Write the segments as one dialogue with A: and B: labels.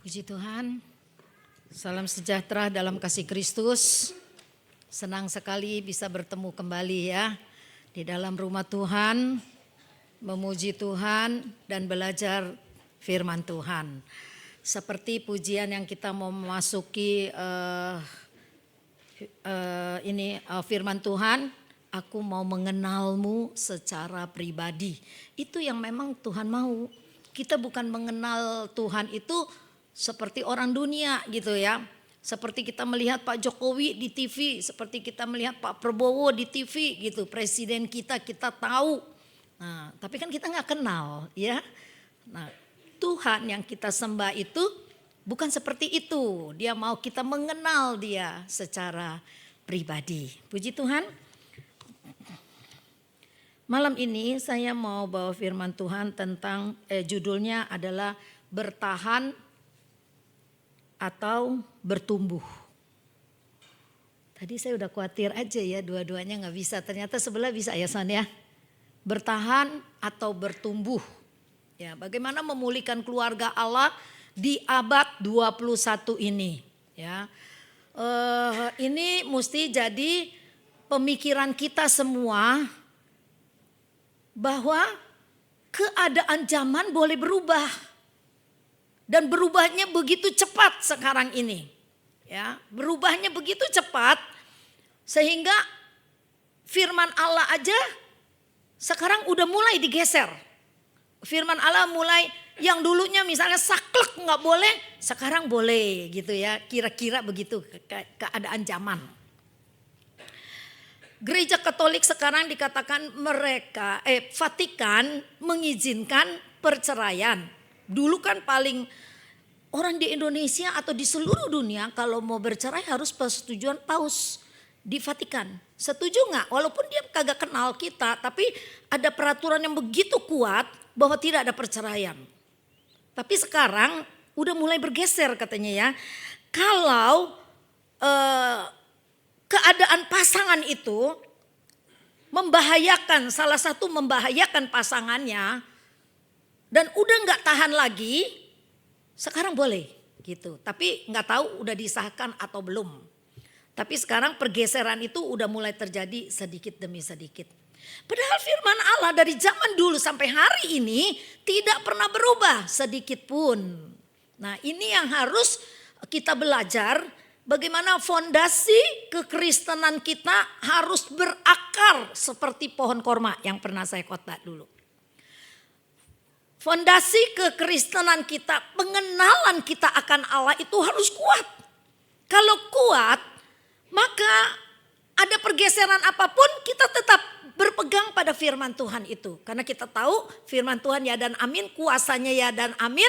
A: Puji Tuhan, salam sejahtera dalam kasih Kristus. Senang sekali bisa bertemu kembali ya di dalam rumah Tuhan, memuji Tuhan dan belajar firman Tuhan. Seperti pujian yang kita mau memasuki firman Tuhan, aku mau mengenalmu secara pribadi. Itu yang memang Tuhan mau. Kita bukan mengenal Tuhan itu seperti orang dunia gitu ya. Seperti kita melihat Pak Jokowi di TV, seperti kita melihat Pak Prabowo di TV gitu. Presiden kita tahu. Nah, tapi kan kita nggak kenal ya. Nah, Tuhan yang kita sembah itu bukan seperti itu. Dia mau kita mengenal dia secara pribadi. Puji Tuhan. Malam ini saya mau bawa firman Tuhan tentang judulnya adalah bertahan atau bertumbuh. Tadi saya udah khawatir aja ya dua-duanya nggak bisa. Ternyata sebelah bisa ya San ya. Bertahan atau bertumbuh. Ya, bagaimana memulihkan keluarga Allah di abad 21 ini. Ya, ini mesti jadi pemikiran kita semua bahwa keadaan zaman boleh berubah. Dan berubahnya begitu cepat sekarang ini. Ya, berubahnya begitu cepat sehingga firman Allah aja sekarang udah mulai digeser. Firman Allah mulai yang dulunya misalnya saklek nggak boleh, sekarang boleh gitu ya. Kira-kira begitu keadaan zaman. Gereja Katolik sekarang dikatakan Vatikan mengizinkan perceraian. Dulu kan paling orang di Indonesia atau di seluruh dunia kalau mau bercerai harus persetujuan paus di Vatikan. Setuju nggak? Walaupun dia kagak kenal kita, tapi ada peraturan yang begitu kuat bahwa tidak ada perceraian. Tapi sekarang udah mulai bergeser katanya ya. Kalau keadaan pasangan itu membahayakan, salah satu membahayakan pasangannya, dan udah nggak tahan lagi, sekarang boleh gitu. Tapi nggak tahu udah disahkan atau belum. Tapi sekarang pergeseran itu udah mulai terjadi sedikit demi sedikit. Padahal firman Allah dari zaman dulu sampai hari ini tidak pernah berubah sedikit pun. Nah, ini yang harus kita belajar. Bagaimana fondasi kekristenan kita harus berakar seperti pohon korma yang pernah saya khotbah dulu. Fondasi kekristenan kita, pengenalan kita akan Allah itu harus kuat. Kalau kuat, maka ada pergeseran apapun kita tetap berpegang pada firman Tuhan itu. Karena kita tahu firman Tuhan ya dan amin, kuasanya ya dan amin.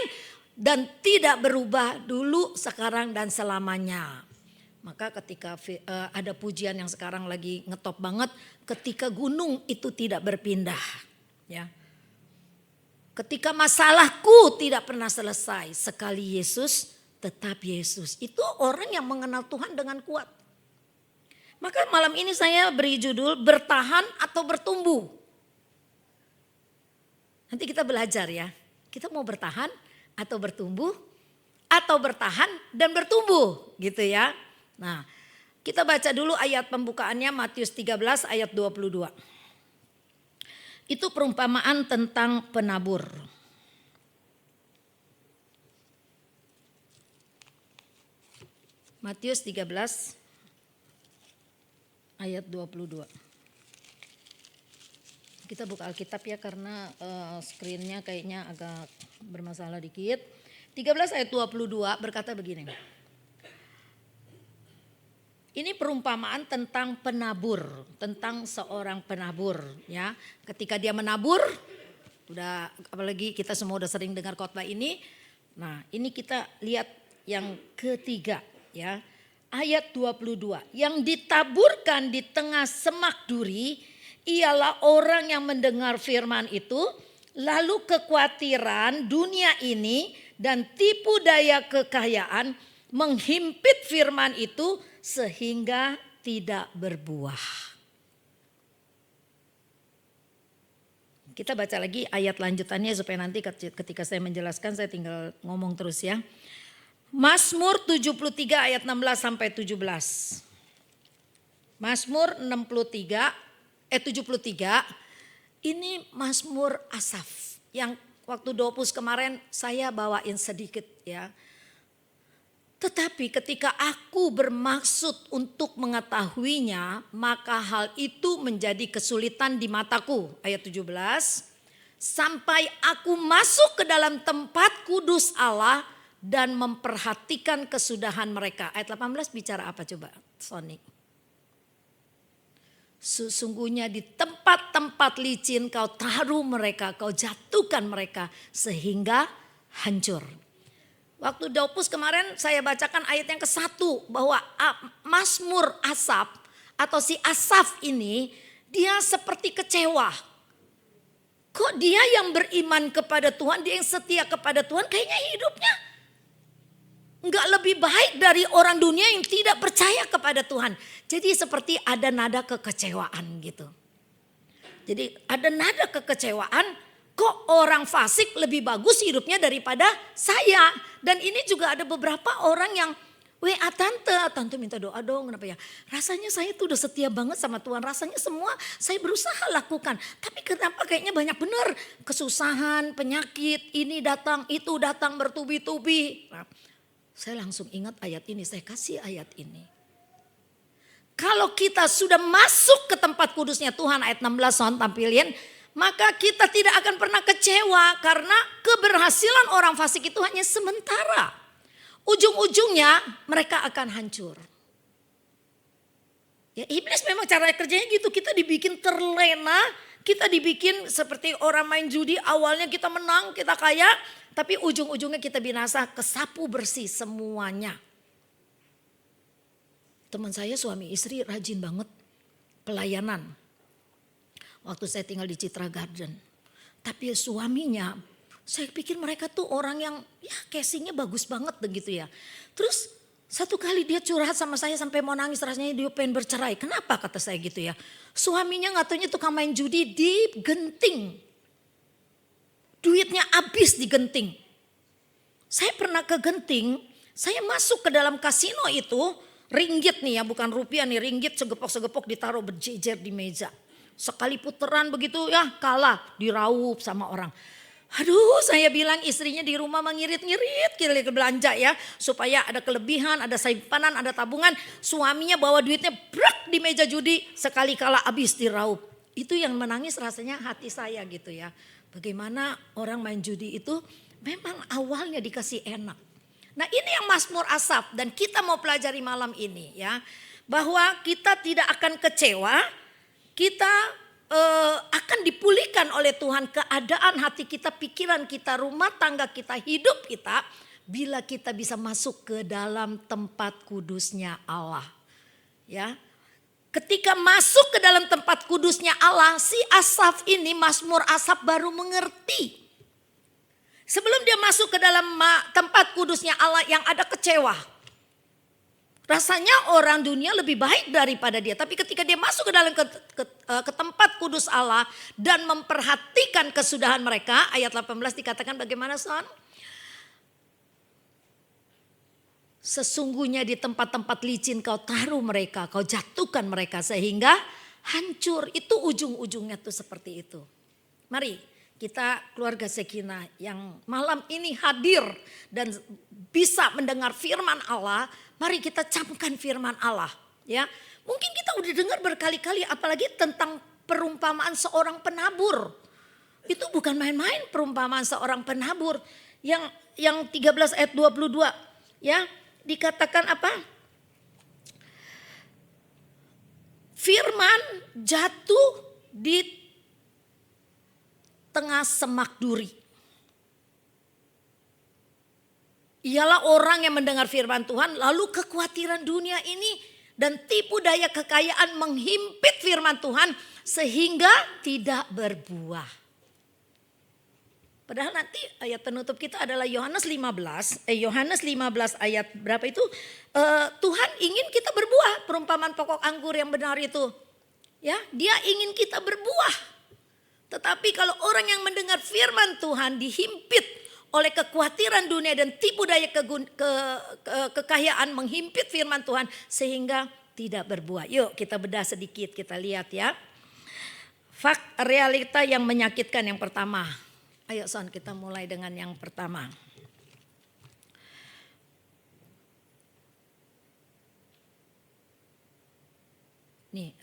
A: Dan tidak berubah dulu, sekarang dan selamanya. Maka ketika ada pujian yang sekarang lagi ngetop banget, ketika gunung itu tidak berpindah. Ya. Ketika masalahku tidak pernah selesai, sekali Yesus tetap Yesus. Itu orang yang mengenal Tuhan dengan kuat. Maka malam ini saya beri judul bertahan atau bertumbuh. Nanti kita belajar ya. Kita mau bertahan atau bertumbuh, atau bertahan dan bertumbuh gitu ya. Nah, kita baca dulu ayat pembukaannya Matius 13 ayat 22. Itu perumpamaan tentang penabur. Matius 13 ayat 22. Kita buka Alkitab ya karena screen-nya kayaknya agak bermasalah dikit. 13 ayat 22 berkata begini. Ini perumpamaan tentang penabur, tentang seorang penabur ya. Ketika dia menabur, udah apalagi kita semua udah sering dengar khotbah ini. Nah, ini kita lihat yang ketiga ya. Ayat 22, yang ditaburkan di tengah semak duri ialah orang yang mendengar firman itu, lalu kekhawatiran dunia ini dan tipu daya kekayaan menghimpit firman itu sehingga tidak berbuah. Kita baca lagi ayat lanjutannya supaya nanti ketika saya menjelaskan saya tinggal ngomong terus ya. Mazmur 73 ayat 16 sampai 17. Mazmur 73 ini Mazmur Asaf yang waktu Dopus kemarin saya bawain sedikit ya. Tetapi ketika aku bermaksud untuk mengetahuinya, maka hal itu menjadi kesulitan di mataku. Ayat 17. Sampai aku masuk ke dalam tempat kudus Allah dan memperhatikan kesudahan mereka. Ayat 18 bicara apa coba Sony? Sesungguhnya di tempat-tempat licin kau taruh mereka, kau jatuhkan mereka sehingga hancur. Waktu Daupus kemarin saya bacakan ayat yang ke-1 bahwa Mazmur Asaf atau si Asaf ini dia seperti kecewa. Kok dia yang beriman kepada Tuhan, dia yang setia kepada Tuhan kayaknya hidupnya enggak lebih baik dari orang dunia yang tidak percaya kepada Tuhan. Jadi seperti ada nada kekecewaan gitu. Jadi ada nada kekecewaan, kok orang fasik lebih bagus hidupnya daripada saya. Dan ini juga ada beberapa orang yang WA tante minta doa dong, kenapa ya? Rasanya saya tuh udah setia banget sama Tuhan, rasanya semua saya berusaha lakukan. Tapi kenapa kayaknya banyak benar kesusahan, penyakit, ini datang, itu datang bertubi-tubi. Nah, saya langsung ingat ayat ini, saya kasih ayat ini. Kalau kita sudah masuk ke tempat kudusnya Tuhan, ayat 16 Son tampilin, maka kita tidak akan pernah kecewa karena keberhasilan orang fasik itu hanya sementara. Ujung-ujungnya mereka akan hancur. Ya, iblis memang cara kerjanya gitu, kita dibikin terlena, kita dibikin seperti orang main judi, awalnya kita menang, kita kaya, tapi ujung-ujungnya kita binasa, kesapu bersih semuanya. Teman saya suami istri rajin banget pelayanan. Waktu saya tinggal di Citra Garden. Tapi suaminya, saya pikir mereka tuh orang yang ya casingnya bagus banget begitu ya. Terus satu kali dia curhat sama saya sampai mau nangis, rasanya dia pengen bercerai. Kenapa kata saya gitu ya. Suaminya nggak taunya tukang main judi di Genting. Duitnya habis di Genting. Saya pernah ke Genting, saya masuk ke dalam kasino itu, ringgit nih ya bukan rupiah nih, ringgit segepok-segepok ditaruh berjejer di meja. Sekali putaran begitu ya kalah, diraup sama orang. Aduh saya bilang istrinya di rumah mengirit-ngirit kira belanja ya. Supaya ada kelebihan, ada simpanan, ada tabungan. Suaminya bawa duitnya brak di meja judi, sekali kalah habis diraup. Itu yang menangis rasanya hati saya gitu ya. Bagaimana orang main judi itu memang awalnya dikasih enak. Nah ini yang Mazmur Asaf dan kita mau pelajari malam ini ya. Bahwa kita tidak akan kecewa, kita akan dipulihkan oleh Tuhan keadaan hati kita, pikiran kita, rumah tangga kita, hidup kita. Bila kita bisa masuk ke dalam tempat kudusnya Allah. Ya. Ketika masuk ke dalam tempat kudusnya Allah, si Asaf ini, Mazmur Asaf baru mengerti. Sebelum dia masuk ke dalam tempat kudusnya Allah yang ada kecewa. Rasanya orang dunia lebih baik daripada dia. Tapi ketika dia masuk ke dalam ke tempat kudus Allah dan memperhatikan kesudahan mereka. Ayat 18 dikatakan bagaimana Son? Sesungguhnya di tempat-tempat licin kau taruh mereka, kau jatuhkan mereka sehingga hancur. Itu ujung-ujungnya tuh seperti itu. Mari kita keluarga Sekina yang malam ini hadir dan bisa mendengar firman Allah. Mari kita camkan firman Allah ya. Mungkin kita udah dengar berkali-kali apalagi tentang perumpamaan seorang penabur. Itu bukan main-main perumpamaan seorang penabur. Yang 13 ayat 22 ya. Dikatakan apa? Firman jatuh di tengah semak duri. Ialah orang yang mendengar firman Tuhan lalu kekhawatiran dunia ini dan tipu daya kekayaan menghimpit firman Tuhan sehingga tidak berbuah. Padahal nanti ayat penutup kita adalah Yohanes 15 ayat berapa itu? Tuhan ingin kita berbuah, perumpamaan pokok anggur yang benar itu. Ya, dia ingin kita berbuah. Tetapi kalau orang yang mendengar firman Tuhan dihimpit oleh kekhawatiran dunia dan tipu daya kekayaan menghimpit firman Tuhan sehingga tidak berbuah. Yuk kita bedah sedikit, kita lihat ya. Realita yang menyakitkan yang pertama. Ayo Son, kita mulai dengan yang pertama. Nih,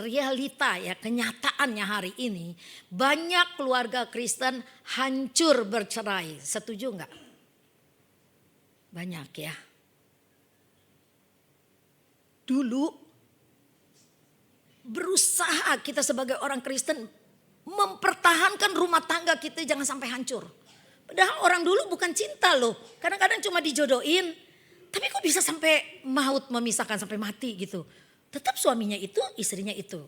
A: realita ya, kenyataannya hari ini banyak keluarga Kristen hancur bercerai. Setuju enggak? Banyak ya. Dulu berusaha kita sebagai orang Kristen mempertahankan rumah tangga kita jangan sampai hancur. Padahal orang dulu bukan cinta loh. Kadang-kadang cuma dijodohin. Tapi kok bisa sampai maut memisahkan sampai mati gitu. Tetap suaminya itu, istrinya itu.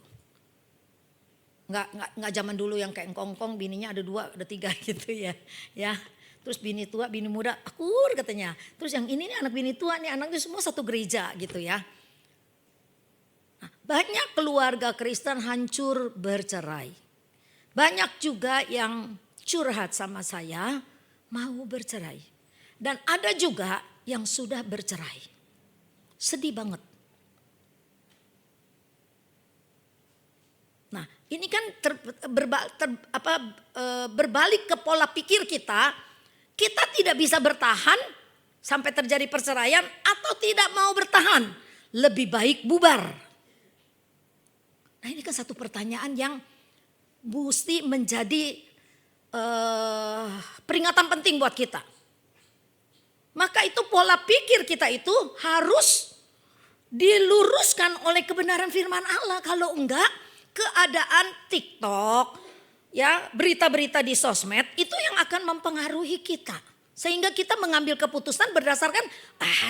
A: Nggak zaman dulu yang kayak engkong-engkong bininya ada 2, ada 3 gitu ya. Ya. Terus bini tua, bini muda akur katanya. Terus yang ini nih anak bini tua nih anaknya semua satu gereja gitu ya. Nah, banyak keluarga Kristen hancur bercerai. Banyak juga yang curhat sama saya mau bercerai. Dan ada juga yang sudah bercerai. Sedih banget. Nah, ini kan berbalik ke pola pikir kita. Kita tidak bisa bertahan sampai terjadi perceraian atau tidak mau bertahan. Lebih baik bubar. Nah, ini kan satu pertanyaan yang mesti menjadi peringatan penting buat kita. Maka itu pola pikir kita itu harus diluruskan oleh kebenaran firman Allah. Kalau enggak, keadaan TikTok, ya berita-berita di sosmed itu yang akan mempengaruhi kita. Sehingga kita mengambil keputusan berdasarkan,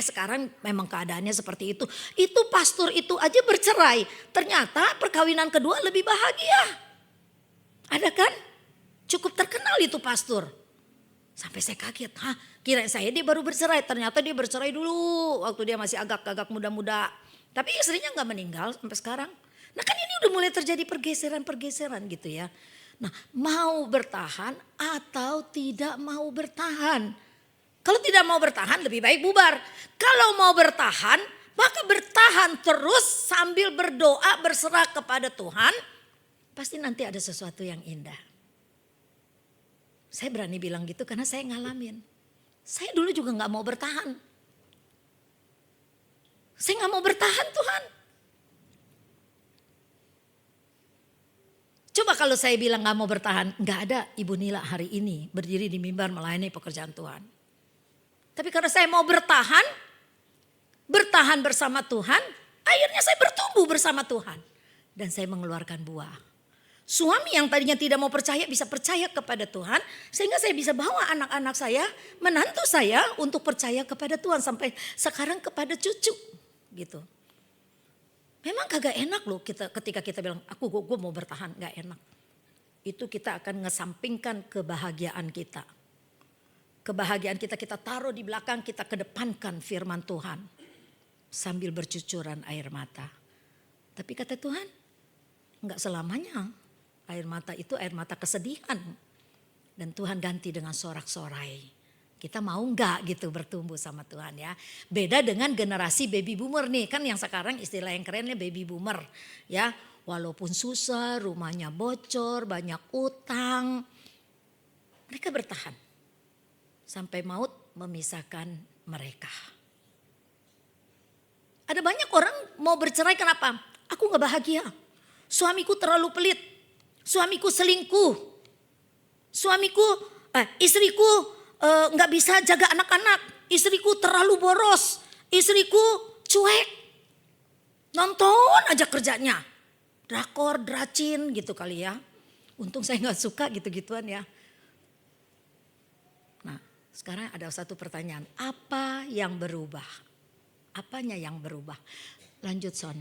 A: sekarang memang keadaannya seperti itu. Itu pastor itu aja bercerai, ternyata perkawinan kedua lebih bahagia. Ada kan? Cukup terkenal itu pastor. Sampai saya kaget, kirain saya dia baru bercerai, ternyata dia bercerai dulu waktu dia masih agak-agak muda-muda. Tapi istrinya gak meninggal sampai sekarang. Nah kan ini udah mulai terjadi pergeseran-pergeseran gitu ya. Nah mau bertahan atau tidak mau bertahan. Kalau tidak mau bertahan lebih baik bubar. Kalau mau bertahan maka bertahan terus sambil berdoa berserah kepada Tuhan. Pasti nanti ada sesuatu yang indah. Saya berani bilang gitu karena saya ngalamin. Saya dulu juga gak mau bertahan. Saya gak mau bertahan Tuhan. Coba kalau saya bilang gak mau bertahan, gak ada Ibu Nila hari ini berdiri di mimbar melayani pekerjaan Tuhan. Tapi karena saya mau bertahan bersama Tuhan, akhirnya saya bertumbuh bersama Tuhan. Dan saya mengeluarkan buah. Suami yang tadinya tidak mau percaya bisa percaya kepada Tuhan. Sehingga saya bisa bawa anak-anak saya, menantu saya untuk percaya kepada Tuhan. Sampai sekarang kepada cucu gitu. Memang kagak enak loh ketika kita bilang gue mau bertahan, gak enak. Itu kita akan ngesampingkan kebahagiaan kita. Kebahagiaan kita taruh di belakang, kita kedepankan firman Tuhan. Sambil bercucuran air mata. Tapi kata Tuhan, gak selamanya air mata itu air mata kesedihan. Dan Tuhan ganti dengan sorak-sorai. Kita mau enggak gitu bertumbuh sama Tuhan ya. Beda dengan generasi baby boomer nih. Kan yang sekarang istilah yang kerennya baby boomer. Ya, walaupun susah, rumahnya bocor, banyak utang. Mereka bertahan. Sampai maut memisahkan mereka. Ada banyak orang mau bercerai kenapa? Aku gak bahagia. Suamiku terlalu pelit. Suamiku selingkuh. Istriku nggak bisa jaga anak-anak, istriku terlalu boros, istriku cuek, nonton aja kerjanya, drakor, dracin gitu kali ya. Untung saya nggak suka gitu-gituan ya. Nah sekarang ada satu pertanyaan, apa yang berubah? Apanya yang berubah? Lanjut Son.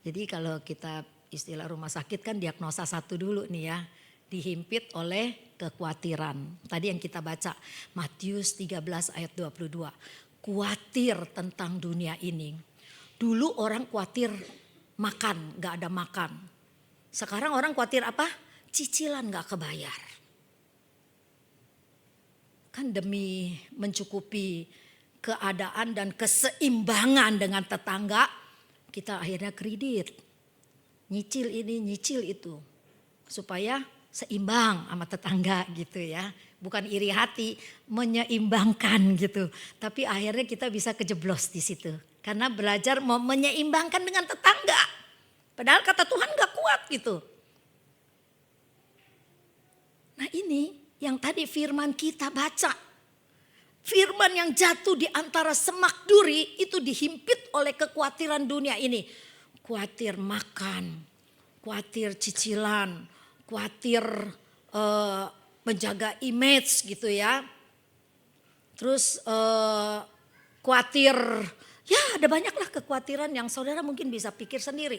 A: Jadi kalau kita istilah rumah sakit kan diagnosa satu dulu nih ya. Dihimpit oleh kekhawatiran. Tadi yang kita baca Matius 13 ayat 22. Khawatir tentang dunia ini. Dulu orang khawatir makan, gak ada makan. Sekarang orang khawatir apa? Cicilan gak kebayar. Kan demi mencukupi keadaan dan keseimbangan dengan tetangga, kita akhirnya kredit. Nyicil ini, nyicil itu. Supaya seimbang sama tetangga gitu ya. Bukan iri hati, menyeimbangkan gitu. Tapi akhirnya kita bisa kejeblos di situ. Karena belajar mau menyeimbangkan dengan tetangga. Padahal kata Tuhan gak kuat gitu. Nah ini yang tadi firman kita baca. Firman yang jatuh di antara semak duri itu dihimpit oleh kekhawatiran dunia ini. Khawatir makan, khawatir cicilan, khawatir menjaga image gitu ya. Terus khawatir, ya ada banyaklah kekhawatiran yang saudara mungkin bisa pikir sendiri.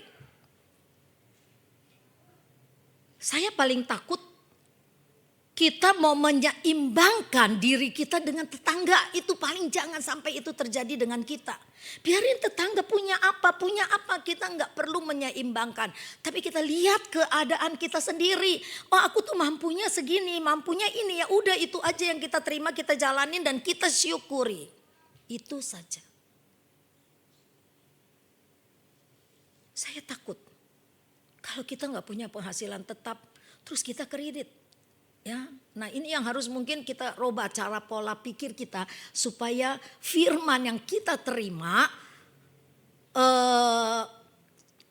A: Saya paling takut kita mau menyeimbangkan diri kita dengan tetangga. Itu paling jangan sampai itu terjadi dengan kita. Biarin tetangga punya apa. Kita nggak perlu menyeimbangkan. Tapi kita lihat keadaan kita sendiri. Oh aku tuh mampunya segini, mampunya ini. Ya udah itu aja yang kita terima, kita jalanin dan kita syukuri. Itu saja. Saya takut. Kalau kita nggak punya penghasilan tetap, terus kita kredit. Ya, nah ini yang harus mungkin kita rubah cara pola pikir kita supaya firman yang kita terima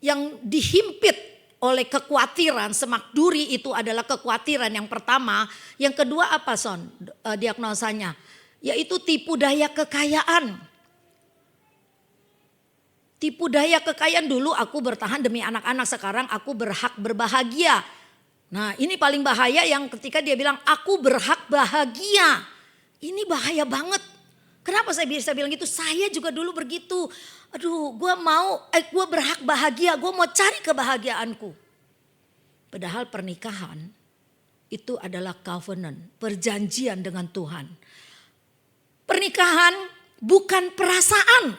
A: yang dihimpit oleh kekhawatiran semak duri itu adalah kekhawatiran yang pertama. Yang kedua apa diagnosanya? Yaitu tipu daya kekayaan. Tipu daya kekayaan dulu aku bertahan demi anak-anak, sekarang aku berhak berbahagia. Nah ini paling bahaya yang ketika dia bilang aku berhak bahagia. Ini bahaya banget. Kenapa saya bisa bilang gitu? Saya juga dulu begitu. Aduh gue berhak bahagia. Gue mau cari kebahagiaanku. Padahal pernikahan itu adalah covenant. Perjanjian dengan Tuhan. Pernikahan bukan perasaan.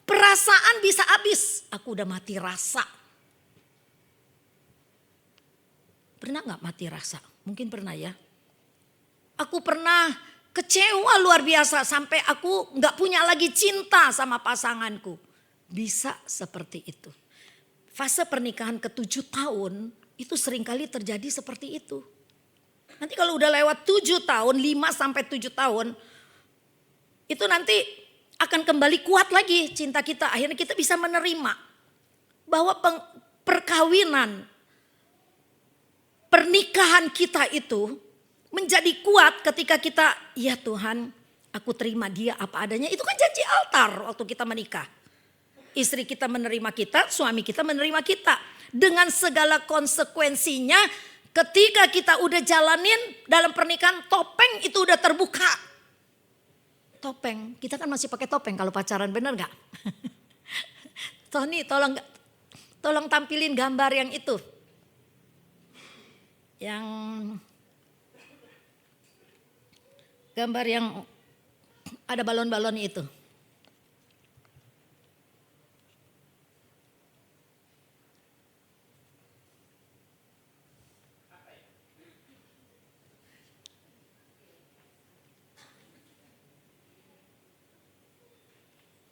A: Perasaan bisa habis. Aku udah mati rasa. Pernah gak mati rasa? Mungkin pernah ya. Aku pernah kecewa luar biasa sampai aku gak punya lagi cinta sama pasanganku. Bisa seperti itu. Fase pernikahan ke-7 tahun itu seringkali terjadi seperti itu. Nanti kalau udah lewat 7 tahun, 5 sampai 7 tahun. Itu nanti akan kembali kuat lagi cinta kita. Akhirnya kita bisa menerima bahwa perkawinan, pernikahan kita itu menjadi kuat ketika kita, ya Tuhan aku terima dia apa adanya. Itu kan janji altar waktu kita menikah. Istri kita menerima kita, suami kita menerima kita. Dengan segala konsekuensinya ketika kita udah jalanin dalam pernikahan, topeng itu udah terbuka. Topeng, kita kan masih pakai topeng kalau pacaran, bener gak? Tony tolong tampilin gambar yang itu. Yang gambar yang ada balon-balon itu.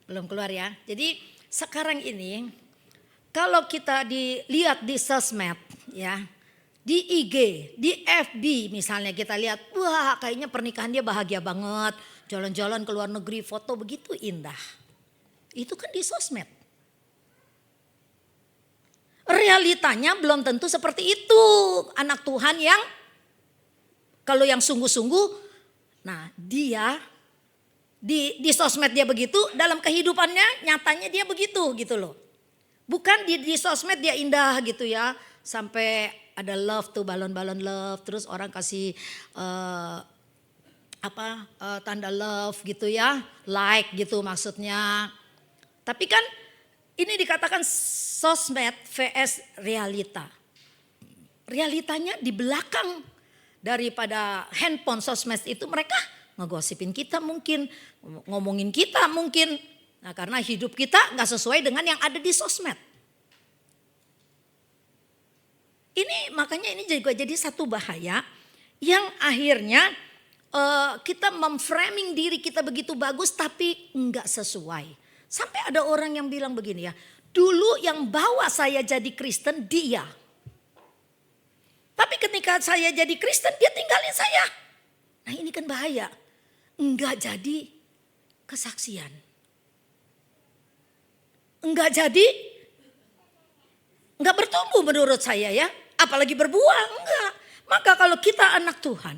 A: Belum keluar ya. Jadi sekarang ini kalau kita dilihat di sosmed ya, di IG, di FB misalnya kita lihat, wah kayaknya pernikahan dia bahagia banget. Jalan-jalan ke luar negeri, foto begitu indah. Itu kan di sosmed. Realitanya belum tentu seperti itu. Anak Tuhan yang kalau yang sungguh-sungguh, nah dia di sosmed dia begitu, dalam kehidupannya nyatanya dia begitu gitu loh. Bukan di sosmed dia indah gitu ya, sampai ada love tuh, balon-balon love, terus orang kasih tanda love gitu ya, like gitu maksudnya. Tapi kan ini dikatakan sosmed vs realita. Realitanya di belakang daripada handphone sosmed itu mereka ngegosipin kita mungkin, ngomongin kita mungkin. Nah karena hidup kita gak sesuai dengan yang ada di sosmed. Ini makanya ini juga jadi satu bahaya yang akhirnya kita memframing diri kita begitu bagus tapi enggak sesuai. Sampai ada orang yang bilang begini ya, dulu yang bawa saya jadi Kristen dia. Tapi ketika saya jadi Kristen dia tinggalin saya. Nah ini kan bahaya. Enggak jadi kesaksian. Enggak bertumbuh menurut saya ya. Apalagi berbuah, enggak. Maka kalau kita anak Tuhan,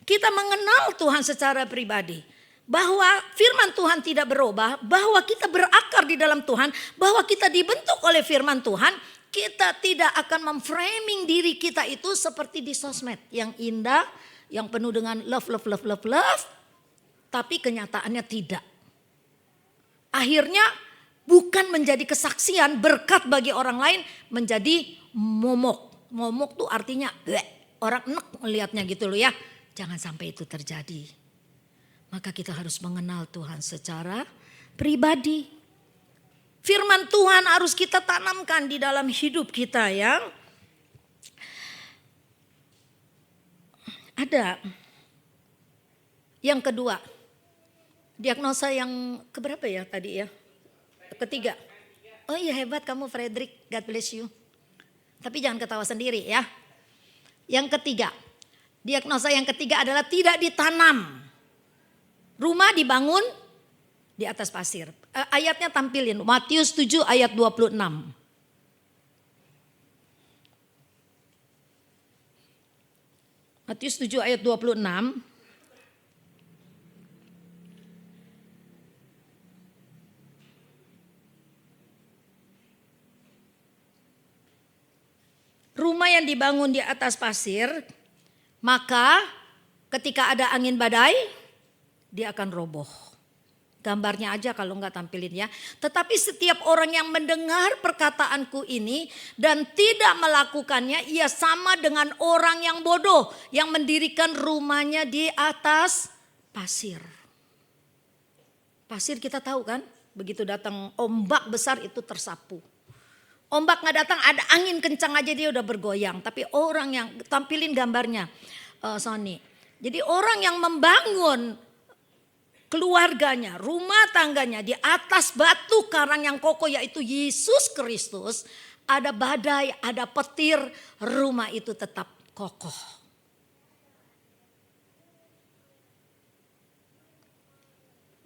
A: kita mengenal Tuhan secara pribadi. Bahwa firman Tuhan tidak berubah, bahwa kita berakar di dalam Tuhan, bahwa kita dibentuk oleh firman Tuhan. Kita tidak akan memframing diri kita itu seperti di sosmed. Yang indah, yang penuh dengan love. Tapi kenyataannya tidak. Akhirnya bukan menjadi kesaksian berkat bagi orang lain, menjadi momok. Momok tuh artinya orang enek melihatnya gitu loh ya. Jangan sampai itu terjadi. Maka kita harus mengenal Tuhan secara pribadi. Firman Tuhan harus kita tanamkan di dalam hidup kita ya. Ada yang kedua. Diagnosa yang keberapa ya tadi ya? Ketiga. Oh iya hebat kamu Frederick, God bless you. Tapi jangan ketawa sendiri ya. Yang ketiga. Diagnosa yang ketiga adalah tidak ditanam. Rumah dibangun di atas pasir. Ayatnya tampilin. Matius 7 ayat 26. Matius 7 ayat 26. Rumah yang dibangun di atas pasir, maka ketika ada angin badai, dia akan roboh. Gambarnya aja kalau enggak tampilin ya. Tetapi setiap orang yang mendengar perkataanku ini dan tidak melakukannya, ia sama dengan orang yang bodoh yang mendirikan rumahnya di atas pasir. Pasir kita tahu kan, begitu datang ombak besar itu tersapu. Ombak nggak datang, ada angin kencang aja dia udah bergoyang. Tapi orang yang tampilin gambarnya, Sony. Jadi orang yang membangun keluarganya, rumah tangganya di atas batu karang yang kokoh yaitu Yesus Kristus. Ada badai, ada petir, rumah itu tetap kokoh.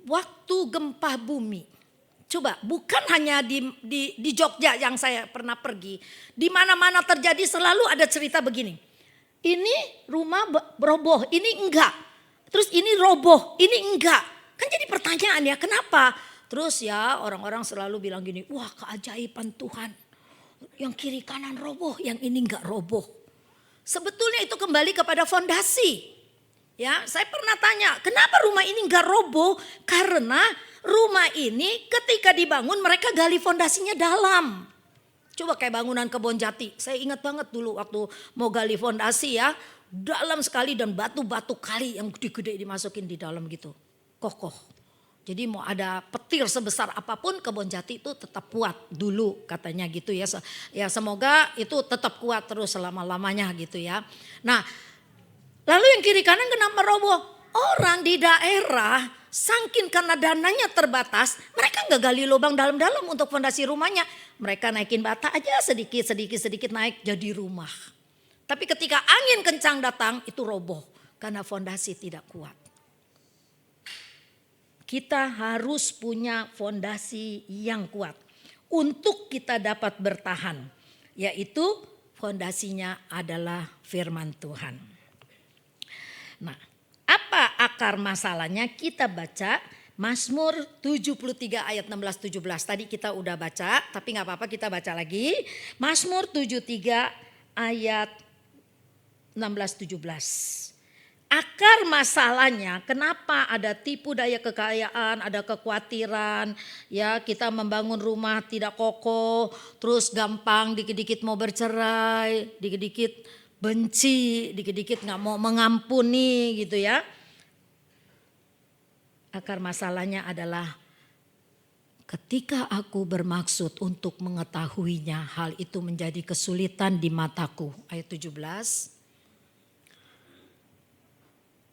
A: Waktu gempa bumi. Coba bukan hanya di Jogja yang saya pernah pergi. Di mana-mana terjadi selalu ada cerita begini. Ini rumah roboh, ini enggak. Terus ini roboh, ini enggak. Kan jadi pertanyaan ya kenapa? Terus ya orang-orang selalu bilang gini, wah keajaiban Tuhan. Yang kiri kanan roboh, yang ini enggak roboh. Sebetulnya itu kembali kepada fondasi. Ya, saya pernah tanya, kenapa rumah ini enggak roboh? Karena rumah ini ketika dibangun mereka gali fondasinya dalam. Coba kayak bangunan Kebon Jati. Saya ingat banget dulu waktu mau gali fondasi ya. Dalam sekali dan batu-batu kali yang gede-gede dimasukin di dalam gitu. Kokoh. Jadi mau ada petir sebesar apapun Kebon Jati itu tetap kuat dulu katanya gitu ya. Ya semoga itu tetap kuat terus selama-lamanya gitu ya. Nah lalu yang kiri kanan kenapa roboh? Orang di daerah saking karena dananya terbatas mereka nggak gali lubang dalam-dalam untuk fondasi rumahnya. Mereka naikin bata aja sedikit naik jadi rumah. Tapi ketika angin kencang datang itu roboh karena fondasi tidak kuat. Kita harus punya fondasi yang kuat untuk kita dapat bertahan. Yaitu fondasinya adalah firman Tuhan. Nah, apa akar masalahnya? Kita baca Mazmur 73 ayat 16-17. Tadi kita udah baca, tapi gak apa-apa kita baca lagi. Mazmur 73 ayat 16-17. Akar masalahnya kenapa ada tipu daya kekayaan, ada kekhawatiran, ya kita membangun rumah tidak kokoh, terus gampang dikit-dikit mau bercerai, dikit-dikit benci, dikit-dikit nggak mau mengampuni gitu ya. Akar masalahnya adalah ketika aku bermaksud untuk mengetahuinya, hal itu menjadi kesulitan di mataku. Ayat 17.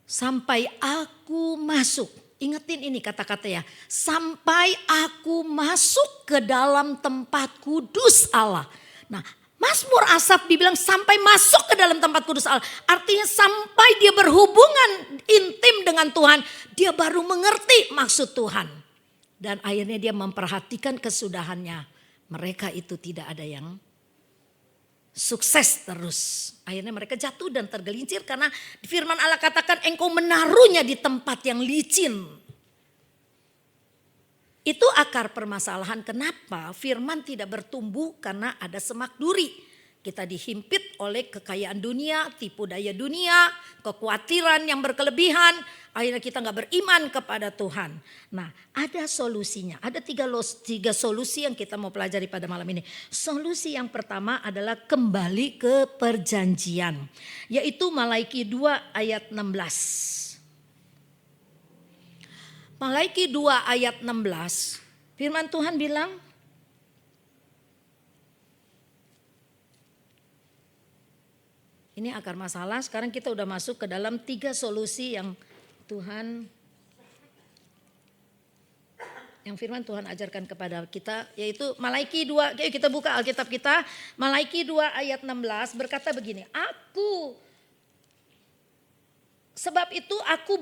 A: Sampai aku masuk. Ingetin ini kata-kata ya. Sampai aku masuk ke dalam tempat kudus Allah. Nah, Mazmur Asaf dibilang sampai masuk ke dalam tempat kudus Allah. Artinya sampai dia berhubungan intim dengan Tuhan. Dia baru mengerti maksud Tuhan. Dan akhirnya dia memperhatikan kesudahannya. Mereka itu tidak ada yang sukses terus. Akhirnya mereka jatuh dan tergelincir karena firman Allah katakan engkau menaruhnya di tempat yang licin. Itu akar permasalahan kenapa firman tidak bertumbuh karena ada semak duri. Kita dihimpit oleh kekayaan dunia, tipu daya dunia, kekhawatiran yang berkelebihan. Akhirnya kita gak beriman kepada Tuhan. Nah, ada solusinya. Ada tiga solusi yang kita mau pelajari pada malam ini. Solusi yang pertama adalah kembali ke perjanjian. Yaitu Malaiki 2 ayat 16. Malaiki 2 ayat 16. Firman Tuhan bilang, ini akar masalah. Sekarang kita udah masuk ke dalam 3 solusi yang firman Tuhan ajarkan kepada kita, yaitu Malaiki 2. Yuk kita buka Alkitab kita. Malaiki 2 ayat 16 berkata begini, sebab itu aku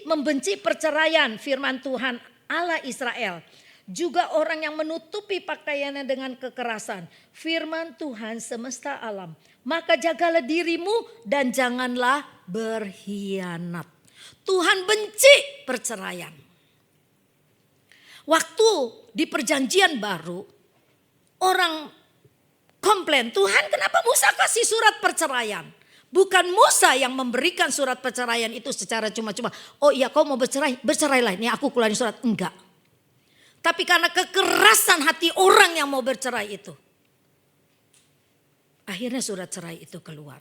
A: membenci perceraian, firman Tuhan Allah Israel. Juga orang yang menutupi pakaiannya dengan kekerasan, firman Tuhan semesta alam. Maka jagalah dirimu dan janganlah berkhianat. Tuhan benci perceraian. Waktu di perjanjian baru, orang komplain, Tuhan kenapa Musa kasih surat perceraian? Bukan Musa yang memberikan surat perceraian itu secara cuma-cuma. Oh iya kau mau bercerai, bercerailah. Ini aku keluarin surat. Enggak. Tapi karena kekerasan hati orang yang mau bercerai itu. Akhirnya surat cerai itu keluar.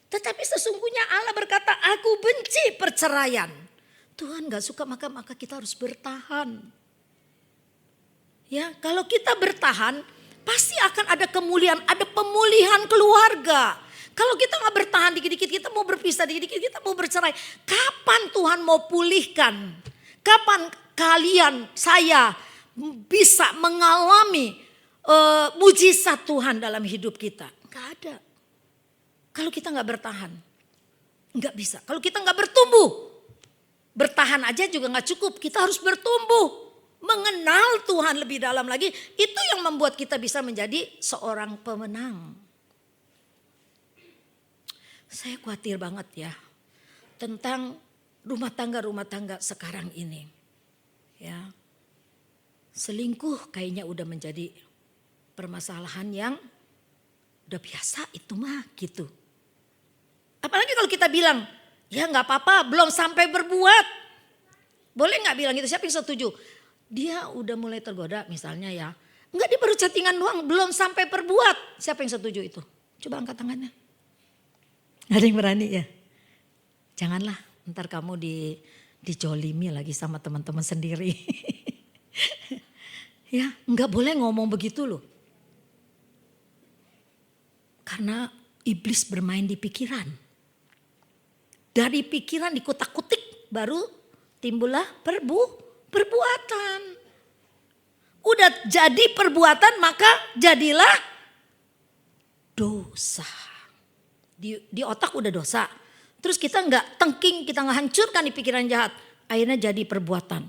A: Tetapi sesungguhnya Allah berkata, aku benci perceraian. Tuhan gak suka maka kita harus bertahan. Ya, kalau kita bertahan pasti akan ada kemuliaan, ada pemulihan keluarga. Kalau kita gak bertahan dikit-dikit kita mau berpisah, dikit-dikit kita mau bercerai. Kapan Tuhan mau pulihkan? Kapan kalian, saya bisa mengalami mujizat Tuhan dalam hidup kita? Gak ada. Kalau kita gak bertahan, gak bisa. Kalau kita gak bertumbuh, bertahan aja juga gak cukup. Kita harus bertumbuh, mengenal Tuhan lebih dalam lagi. Itu yang membuat kita bisa menjadi seorang pemenang. Saya khawatir banget ya tentang rumah tangga sekarang ini. Ya, selingkuh kayaknya udah menjadi permasalahan yang udah biasa itu mah gitu. Apalagi kalau kita bilang, ya gak apa-apa belum sampai berbuat. Boleh gak bilang gitu, siapa yang setuju? Dia udah mulai tergoda misalnya ya. Enggak, dia baru chattingan doang, belum sampai berbuat. Siapa yang setuju itu? Coba angkat tangannya. Ada yang berani ya? Janganlah, ntar kamu dijolimi lagi sama teman-teman sendiri. Ya, enggak boleh ngomong begitu loh. Karena iblis bermain di pikiran. Dari pikiran dikutak-kutik baru timbullah perbuatan. Udah jadi perbuatan maka jadilah dosa. Di otak udah dosa. Terus kita nggak tengking, kita nggak hancurkan di pikiran jahat. Akhirnya jadi perbuatan.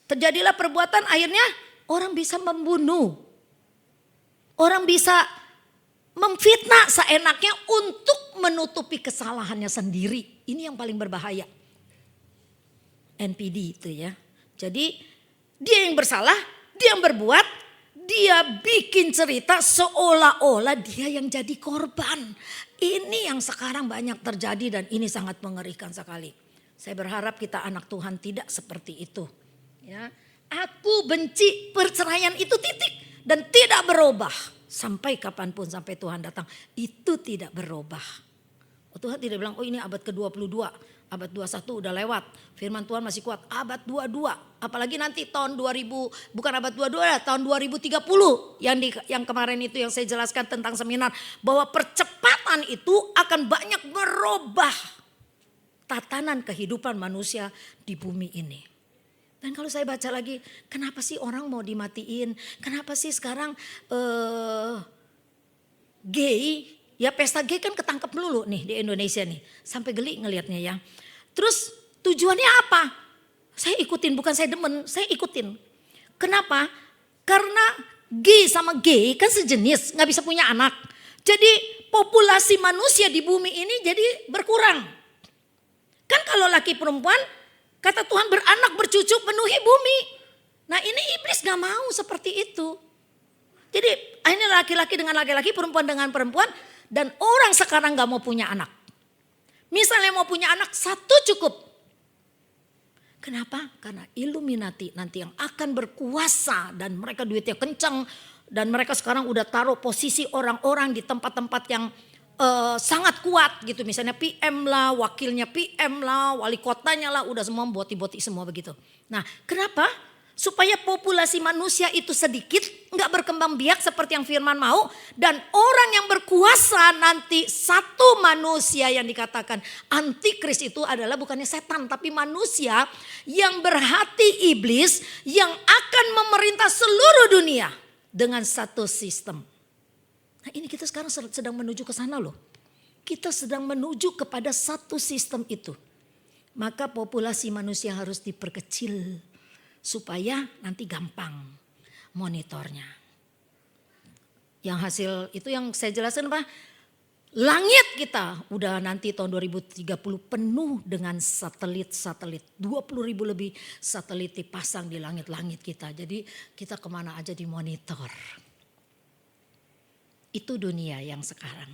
A: Terjadilah perbuatan, akhirnya orang bisa membunuh. Orang bisa memfitnah seenaknya untuk menutupi kesalahannya sendiri. Ini yang paling berbahaya. NPD itu ya. Jadi dia yang bersalah, dia yang berbuat, dia bikin cerita seolah-olah dia yang jadi korban. Ini yang sekarang banyak terjadi dan ini sangat mengerikan sekali. Saya berharap kita anak Tuhan tidak seperti itu. Ya, aku benci perceraian itu titik dan tidak berubah. Sampai kapanpun, sampai Tuhan datang. Itu tidak berubah. Tuhan tidak bilang, oh ini abad ke-22. Abad 21 udah lewat. Firman Tuhan masih kuat. Abad 22. Apalagi nanti tahun 2000, bukan abad 22 ya, tahun 2030. Yang kemarin itu yang saya jelaskan tentang seminar. Bahwa percepatan itu akan banyak berubah. tatanan kehidupan manusia di bumi ini. Dan kalau saya baca lagi, kenapa sih orang mau dimatiin? Kenapa sih sekarang gay, ya pesta gay kan ketangkep melulu nih di Indonesia nih. Sampai geli ngelihatnya ya. Terus tujuannya apa? Saya ikutin, bukan saya demen, saya ikutin. Kenapa? Karena gay sama gay kan sejenis, gak bisa punya anak. Jadi populasi manusia di bumi ini jadi berkurang. Kan kalau laki perempuan, kata Tuhan beranak bercucu penuhi bumi. Nah ini iblis gak mau seperti itu. Jadi akhirnya laki-laki dengan laki-laki, perempuan dengan perempuan. Dan orang sekarang gak mau punya anak. Misalnya mau punya anak satu cukup. Kenapa? Karena Illuminati nanti yang akan berkuasa. Dan mereka duitnya kencang. Dan mereka sekarang udah taruh posisi orang-orang di tempat-tempat yang sangat kuat gitu. Misalnya PM lah, wakilnya PM lah, wali kotanya lah. Udah semua boti-boti semua begitu. Nah kenapa? Supaya populasi manusia itu sedikit, nggak berkembang biak seperti yang firman mau. Dan orang yang berkuasa nanti satu manusia yang dikatakan antikris itu adalah bukannya setan. Tapi manusia yang berhati iblis yang akan memerintah seluruh dunia dengan satu sistem. Nah ini kita sekarang sedang menuju ke sana loh. Kita sedang menuju kepada satu sistem itu. Maka populasi manusia harus diperkecil. Supaya nanti gampang monitornya. Yang hasil itu yang saya jelaskan apa? Langit kita udah nanti tahun 2030 penuh dengan satelit-satelit. 20.000 lebih satelit dipasang di langit-langit kita. Jadi kita kemana aja dimonitor. Itu dunia yang sekarang.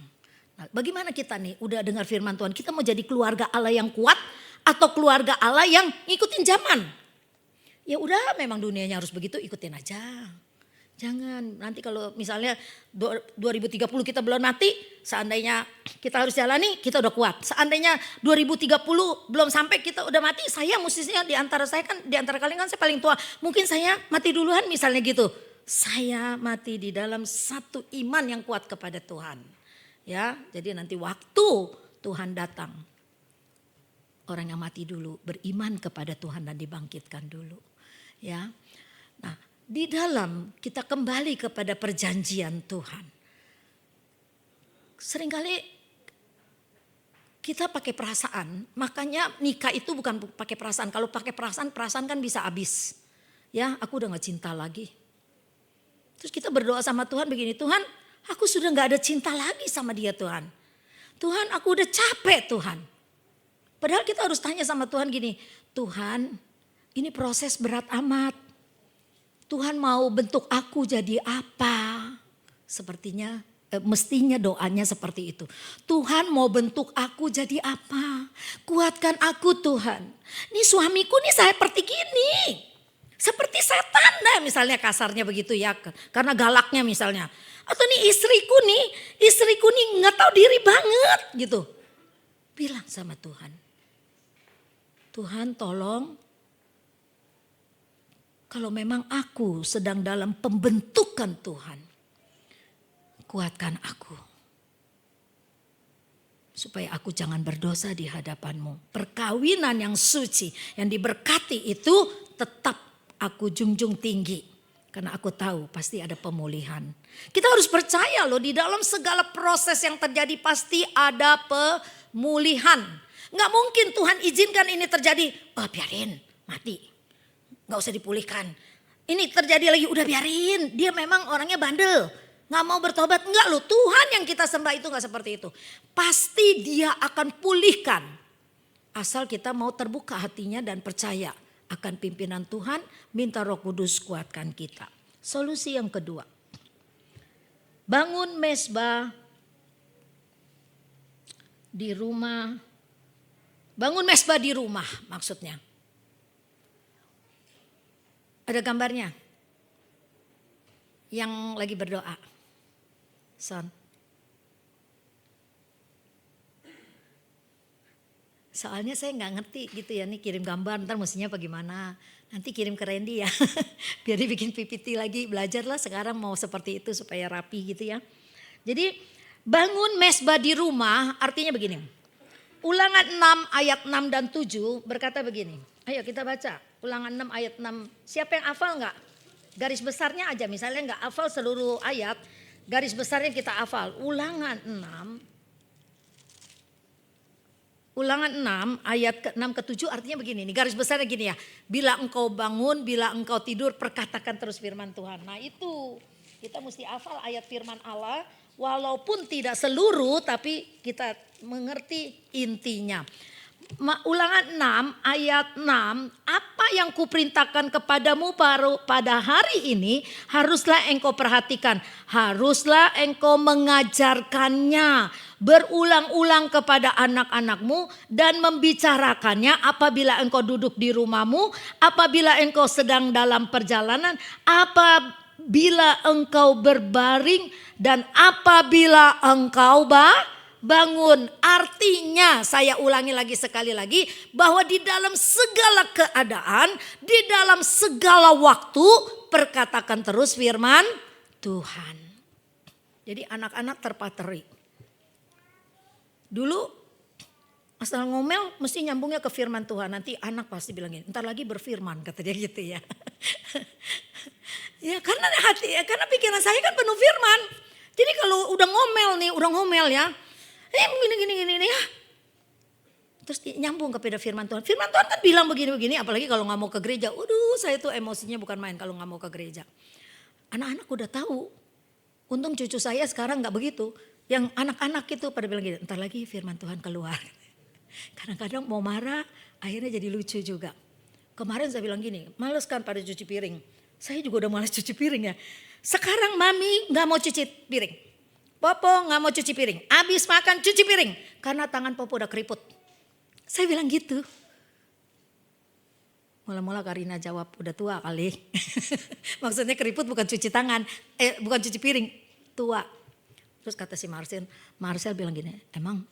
A: Nah, bagaimana kita nih udah dengar firman Tuhan. Kita mau jadi keluarga Allah yang kuat atau keluarga Allah yang ngikutin zaman. Ya udah memang dunianya harus begitu, ikutin aja. Jangan nanti kalau misalnya 2030 kita belum mati, seandainya kita harus jalani kita udah kuat. Seandainya 2030 belum sampai kita udah mati, saya mestinya di antara kalian kan saya paling tua. Mungkin saya mati duluan misalnya gitu. Saya mati di dalam satu iman yang kuat kepada Tuhan. Ya, jadi nanti waktu Tuhan datang, orang yang mati dulu beriman kepada Tuhan dan dibangkitkan dulu. Ya, nah di dalam kita kembali kepada perjanjian Tuhan. Seringkali kita pakai perasaan, makanya nikah itu bukan pakai perasaan. Kalau pakai perasaan kan bisa habis. Ya, aku udah gak cinta lagi. Terus kita berdoa sama Tuhan begini, Tuhan aku sudah gak ada cinta lagi sama dia Tuhan. Tuhan aku udah capek Tuhan. Padahal kita harus tanya sama Tuhan gini, Tuhan ini proses berat amat. Tuhan mau bentuk aku jadi apa? Sepertinya, mestinya doanya seperti itu. Tuhan mau bentuk aku jadi apa? Kuatkan aku Tuhan. Ini suamiku nih saya seperti gini. Seperti setan dah misalnya kasarnya begitu ya. Karena galaknya misalnya. Atau nih istriku nih gak tahu diri banget gitu. Bilang sama Tuhan. Tuhan tolong. Kalau memang aku sedang dalam pembentukan Tuhan, kuatkan aku. Supaya aku jangan berdosa di hadapan-Mu. Perkawinan yang suci, yang diberkati itu tetap aku junjung tinggi. Karena aku tahu pasti ada pemulihan. Kita harus percaya loh di dalam segala proses yang terjadi pasti ada pemulihan. Nggak mungkin Tuhan izinkan ini terjadi, biarin mati. Gak usah dipulihkan. Ini terjadi lagi udah biarin. Dia memang orangnya bandel. Gak mau bertobat. Enggak loh, Tuhan yang kita sembah itu gak seperti itu. Pasti dia akan pulihkan. Asal kita mau terbuka hatinya dan percaya akan pimpinan Tuhan. Minta Roh Kudus kuatkan kita. Solusi yang kedua. Bangun mezbah di rumah. Bangun mezbah di rumah maksudnya. Ada gambarnya. Yang lagi berdoa. Son. Soalnya saya gak ngerti gitu ya. Nih kirim gambar ntar mestinya bagaimana. Nanti kirim ke Randy ya. Biar dia bikin PPT lagi. Belajarlah sekarang mau seperti itu supaya rapi gitu ya. Jadi bangun mezbah di rumah artinya begini. Ulangan 6 ayat 6 dan 7 berkata begini. Ayo kita baca. Ulangan 6 ayat 6. Siapa yang hafal enggak? Garis besarnya aja, misalnya enggak hafal seluruh ayat, garis besarnya kita hafal. Ulangan 6 ayat ke-6 ke-7 artinya begini nih, garis besarnya gini ya. Bila engkau bangun, bila engkau tidur, perkatakan terus firman Tuhan. Nah itu, kita mesti hafal ayat firman Allah. Walaupun tidak seluruh tapi kita mengerti intinya. Ulangan 6 ayat 6, apa yang kuperintahkan kepadamu pada hari ini haruslah engkau perhatikan. Haruslah engkau mengajarkannya berulang-ulang kepada anak-anakmu dan membicarakannya apabila engkau duduk di rumahmu, apabila engkau sedang dalam perjalanan, apabila engkau berbaring dan apabila engkau bangun. Artinya saya ulangi lagi sekali lagi bahwa di dalam segala keadaan, di dalam segala waktu perkatakan terus firman Tuhan. Jadi anak-anak terpateri. Dulu asal ngomel mesti nyambungnya ke firman Tuhan. Nanti anak pasti bilang gini, ntar lagi berfirman, kata dia gitu ya. Ya karena pikiran saya kan penuh firman. Jadi kalau udah ngomel ya. Gini ya. Terus nyambung kepada firman Tuhan. Firman Tuhan kan bilang begini-begini, apalagi kalau gak mau ke gereja. Saya tuh emosinya bukan main kalau gak mau ke gereja. Anak-anak udah tahu. Untung cucu saya sekarang gak begitu. Yang anak-anak itu pada bilang gini, ntar lagi firman Tuhan keluar. Kadang-kadang mau marah, akhirnya jadi lucu juga. Kemarin saya bilang gini, males kan pada cuci piring. Saya juga udah males cuci piring ya. Sekarang mami gak mau cuci piring. Popo gak mau cuci piring. Abis makan cuci piring. Karena tangan Popo udah keriput. Saya bilang gitu. Mula-mula Karina jawab, udah tua kali. Maksudnya keriput bukan cuci tangan. Bukan cuci piring. Tua. Terus kata si Marcel bilang gini, emang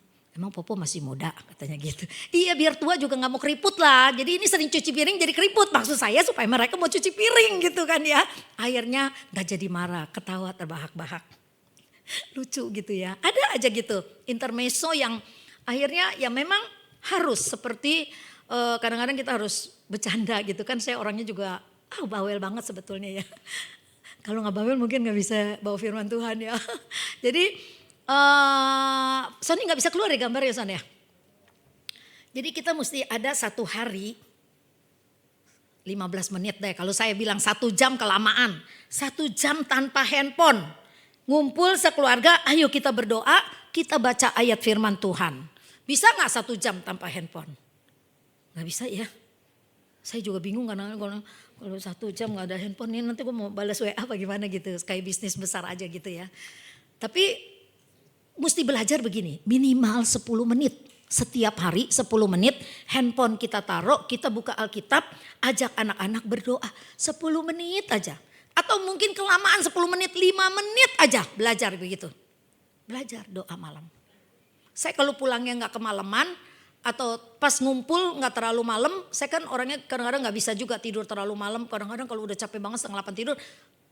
A: Popo masih muda, katanya gitu. Iya biar tua juga gak mau keriput lah. Jadi ini sering cuci piring jadi keriput. Maksud saya supaya mereka mau cuci piring gitu kan ya. Akhirnya gak jadi marah, ketawa terbahak-bahak. Lucu gitu ya. Ada aja gitu intermezzo yang akhirnya ya memang harus seperti kadang-kadang kita harus bercanda gitu kan. Saya orangnya juga bawel banget sebetulnya ya. Kalau gak bawel mungkin gak bisa bawa firman Tuhan ya. Jadi Sony gak bisa keluar dari gambar ya Son ya. Jadi kita mesti ada satu hari 15 menit deh. Kalau saya bilang 1 jam kelamaan. 1 jam tanpa handphone. Ngumpul sekeluarga, ayo kita berdoa, kita baca ayat firman Tuhan. Bisa gak 1 jam tanpa handphone? Gak bisa ya. Saya juga bingung karena kalau 1 jam gak ada handphone ini nanti gue mau balas WA apa gimana gitu. Kayak bisnis besar aja gitu ya. Tapi mesti belajar begini, minimal 10 menit. Setiap hari 10 menit handphone kita taruh, kita buka Alkitab, ajak anak-anak berdoa 10 menit aja. Atau mungkin kelamaan 10 menit, 5 menit aja belajar begitu. Belajar doa malam. Saya kalau pulangnya gak kemalaman atau pas ngumpul gak terlalu malam. Saya kan orangnya kadang-kadang gak bisa juga tidur terlalu malam. Kadang-kadang kalau udah capek banget 7:30 tidur.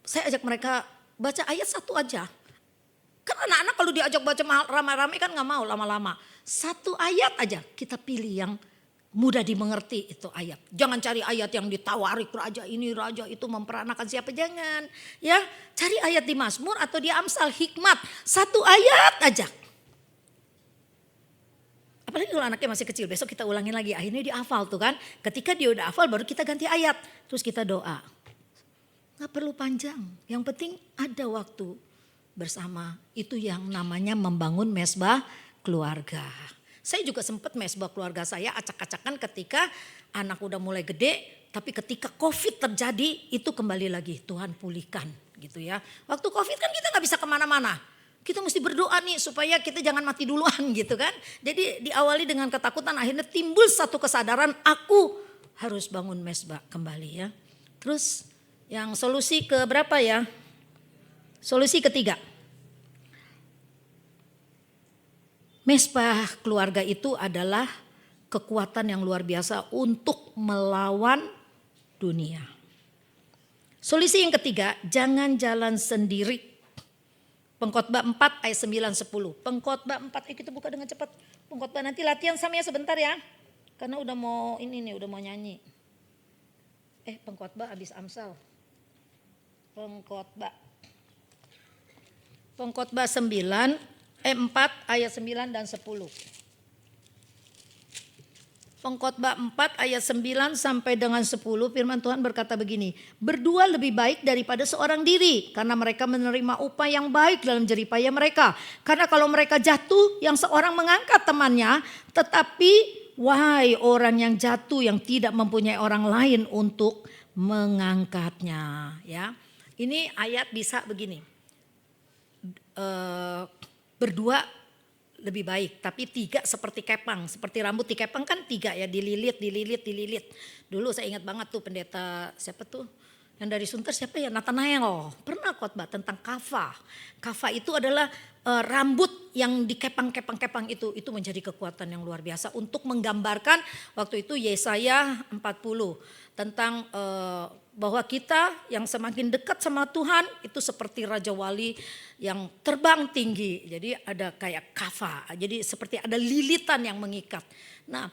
A: Saya ajak mereka baca ayat 1 aja. Kan anak-anak kalau diajak baca ramai-ramai kan gak mau lama-lama. 1 ayat aja kita pilih yang mudah dimengerti itu ayat. Jangan cari ayat yang ditawari raja ini raja itu memperanakan siapa, jangan. Ya, cari ayat di Mazmur atau di Amsal hikmat. 1 ayat aja. Apalagi kalau anaknya masih kecil, besok kita ulangin lagi. Akhirnya dia hafal tuh kan. Ketika dia udah hafal baru kita ganti ayat. Terus kita doa. Gak perlu panjang. Yang penting ada waktu bersama. Itu yang namanya membangun mesbah keluarga. Saya juga sempat mesbah keluarga saya acak-acakan ketika anak udah mulai gede. Tapi ketika COVID terjadi itu kembali lagi Tuhan pulihkan gitu ya. Waktu COVID kan kita gak bisa kemana-mana. Kita mesti berdoa nih supaya kita jangan mati duluan gitu kan. Jadi diawali dengan ketakutan akhirnya timbul satu kesadaran aku harus bangun mesbah kembali ya. Terus yang solusi ke berapa ya? Solusi ketiga. Mesbah keluarga itu adalah kekuatan yang luar biasa untuk melawan dunia. Solusi yang ketiga, jangan jalan sendiri. Pengkhotbah 4 ayat 9 10. Pengkhotbah 4, kita buka dengan cepat. Pengkhotbah, nanti latihan sama ya sebentar ya. Karena udah mau ini nih, udah mau nyanyi. Pengkhotbah habis Amsal. Pengkhotbah 4 ayat 9 dan 10. Pengkhotbah 4 ayat 9 sampai dengan 10, firman Tuhan berkata begini. Berdua lebih baik daripada seorang diri, karena mereka menerima upah yang baik dalam jerih payah mereka. Karena kalau mereka jatuh, yang seorang mengangkat temannya, tetapi wahai orang yang jatuh yang tidak mempunyai orang lain untuk mengangkatnya. Ya, ini ayat bisa begini. Berdua lebih baik, tapi 3 seperti kepang, seperti rambut dikepang kan 3 ya, dililit. Dulu saya ingat banget tuh pendeta siapa tuh yang dari Sunter, siapa ya, Nathanael pernah khotbah tentang kafa. Kafa itu adalah rambut yang dikepang-kepang itu menjadi kekuatan yang luar biasa untuk menggambarkan waktu itu Yesaya 40 tentang bahwa kita yang semakin dekat sama Tuhan itu seperti Raja Wali yang terbang tinggi. Jadi ada kayak kafa, jadi seperti ada lilitan yang mengikat. Nah,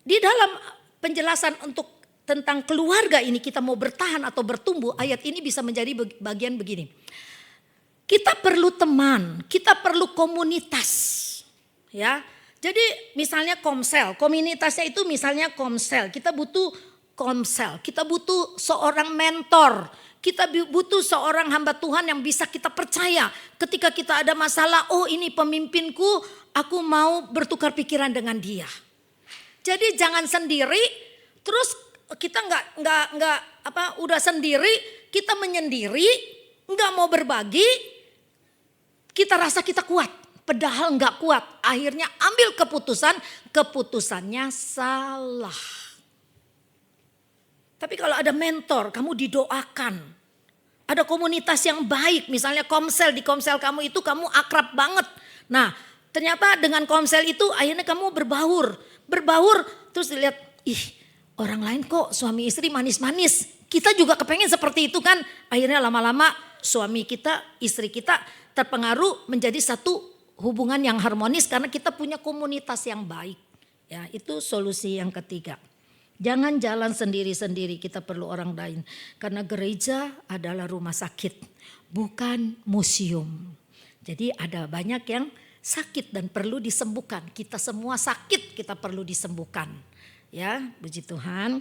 A: di dalam penjelasan untuk tentang keluarga ini, kita mau bertahan atau bertumbuh, ayat ini bisa menjadi bagian begini. Kita perlu teman, kita perlu komunitas. Ya. Jadi misalnya komsel, komunitasnya itu misalnya komsel, kita butuh komsel, kita butuh seorang mentor, kita butuh seorang hamba Tuhan yang bisa kita percaya. Ketika kita ada masalah, oh ini pemimpinku, aku mau bertukar pikiran dengan dia. Jadi jangan sendiri, terus kita udah sendiri, kita menyendiri, nggak mau berbagi, kita rasa kita kuat, padahal nggak kuat. Akhirnya ambil keputusannya salah. Tapi kalau ada mentor, kamu didoakan. Ada komunitas yang baik, misalnya komsel, di komsel kamu itu kamu akrab banget. Nah, ternyata dengan komsel itu akhirnya kamu berbaur. Terus dilihat, orang lain kok suami istri manis-manis. Kita juga kepengen seperti itu kan. Akhirnya lama-lama suami kita, istri kita terpengaruh menjadi satu hubungan yang harmonis karena kita punya komunitas yang baik. Ya, itu solusi yang ketiga. Jangan jalan sendiri-sendiri, kita perlu orang lain. Karena gereja adalah rumah sakit, bukan museum. Jadi ada banyak yang sakit dan perlu disembuhkan. Kita semua sakit, kita perlu disembuhkan. Ya, puji Tuhan.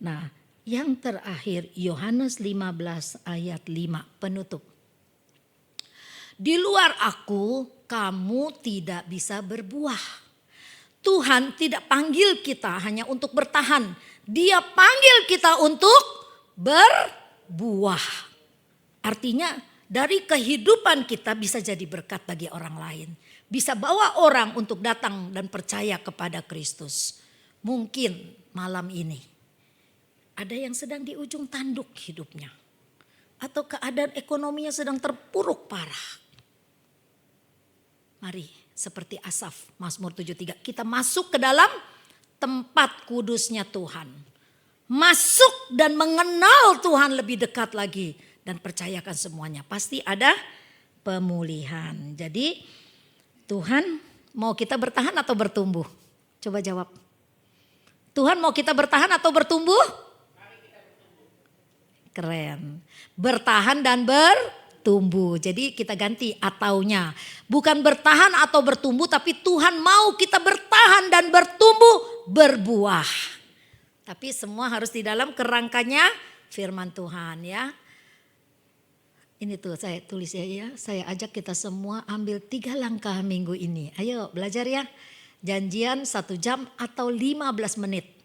A: Nah, yang terakhir Yohanes 15 ayat 5 penutup. Di luar aku, kamu tidak bisa berbuah. Tuhan tidak panggil kita hanya untuk bertahan. Dia panggil kita untuk berbuah. Artinya dari kehidupan kita bisa jadi berkat bagi orang lain. Bisa bawa orang untuk datang dan percaya kepada Kristus. Mungkin malam ini ada yang sedang di ujung tanduk hidupnya. Atau keadaan ekonominya sedang terpuruk parah. Mari seperti Asaf, Mazmur 73. Kita masuk ke dalam tempat kudusnya Tuhan. Masuk dan mengenal Tuhan lebih dekat lagi. Dan percayakan semuanya. Pasti ada pemulihan. Jadi Tuhan mau kita bertahan atau bertumbuh? Coba jawab. Tuhan mau kita bertahan atau bertumbuh? Keren. Bertahan dan bertumbuh. Jadi kita ganti ataunya. Bukan bertahan atau bertumbuh, tapi Tuhan mau kita bertahan dan bertumbuh, berbuah. Tapi semua harus di dalam kerangkanya firman Tuhan ya. Ini tuh saya tulis ya. Saya ajak kita semua ambil 3 langkah minggu ini. Ayo belajar ya. Janjian 1 jam atau 15 menit.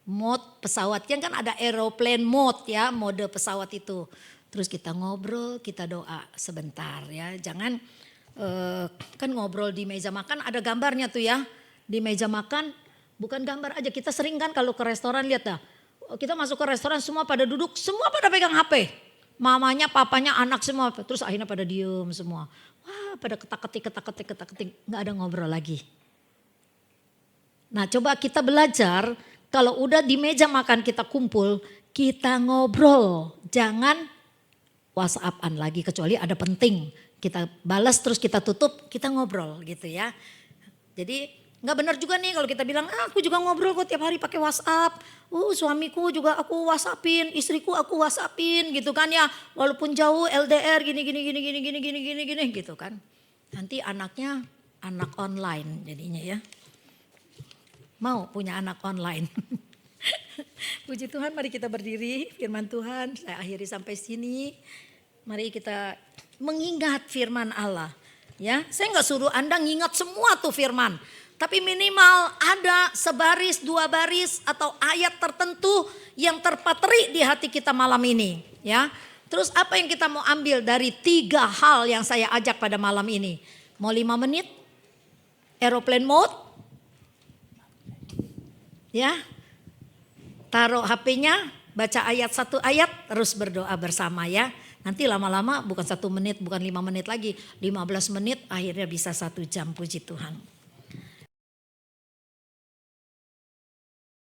A: Mode pesawatnya kan ada aeroplane mode ya, mode pesawat itu. Terus kita ngobrol, kita doa sebentar ya. Jangan kan ngobrol di meja makan ada gambarnya tuh ya. Di meja makan bukan gambar aja. Kita sering kan kalau ke restoran lihat dah. Kita masuk ke restoran semua pada duduk, semua pada pegang HP. Mamanya, papanya, anak semua. Terus akhirnya pada diem semua. Wah pada ketak-ketik. Gak ada ngobrol lagi. Nah coba kita belajar. Kalau udah di meja makan kita kumpul. Kita ngobrol. Jangan WhatsApp-an lagi kecuali ada penting. kita balas terus kita tutup, kita ngobrol gitu ya. Jadi nggak benar juga nih kalau kita bilang, aku juga ngobrol kok tiap hari pakai WhatsApp. Suamiku juga aku WhatsAppin, istriku aku WhatsAppin gitu kan ya. Walaupun jauh LDR gini gitu kan. Nanti anaknya anak online jadinya ya. Mau punya anak online. Puji Tuhan, mari kita berdiri, firman Tuhan saya akhiri sampai sini. Mari kita mengingat firman Allah. Ya, saya nggak suruh Anda ngingat semua tuh firman. Tapi minimal ada sebaris, dua baris atau ayat tertentu yang terpatri di hati kita malam ini. Ya, terus apa yang kita mau ambil dari 3 hal yang saya ajak pada malam ini? Mau 5 menit? Aeroplane mode? Ya, taruh HP-nya, baca ayat 1 ayat, terus berdoa bersama ya. Nanti lama-lama bukan 1 menit, bukan 5 menit lagi, 15 menit akhirnya bisa 1 jam, puji Tuhan.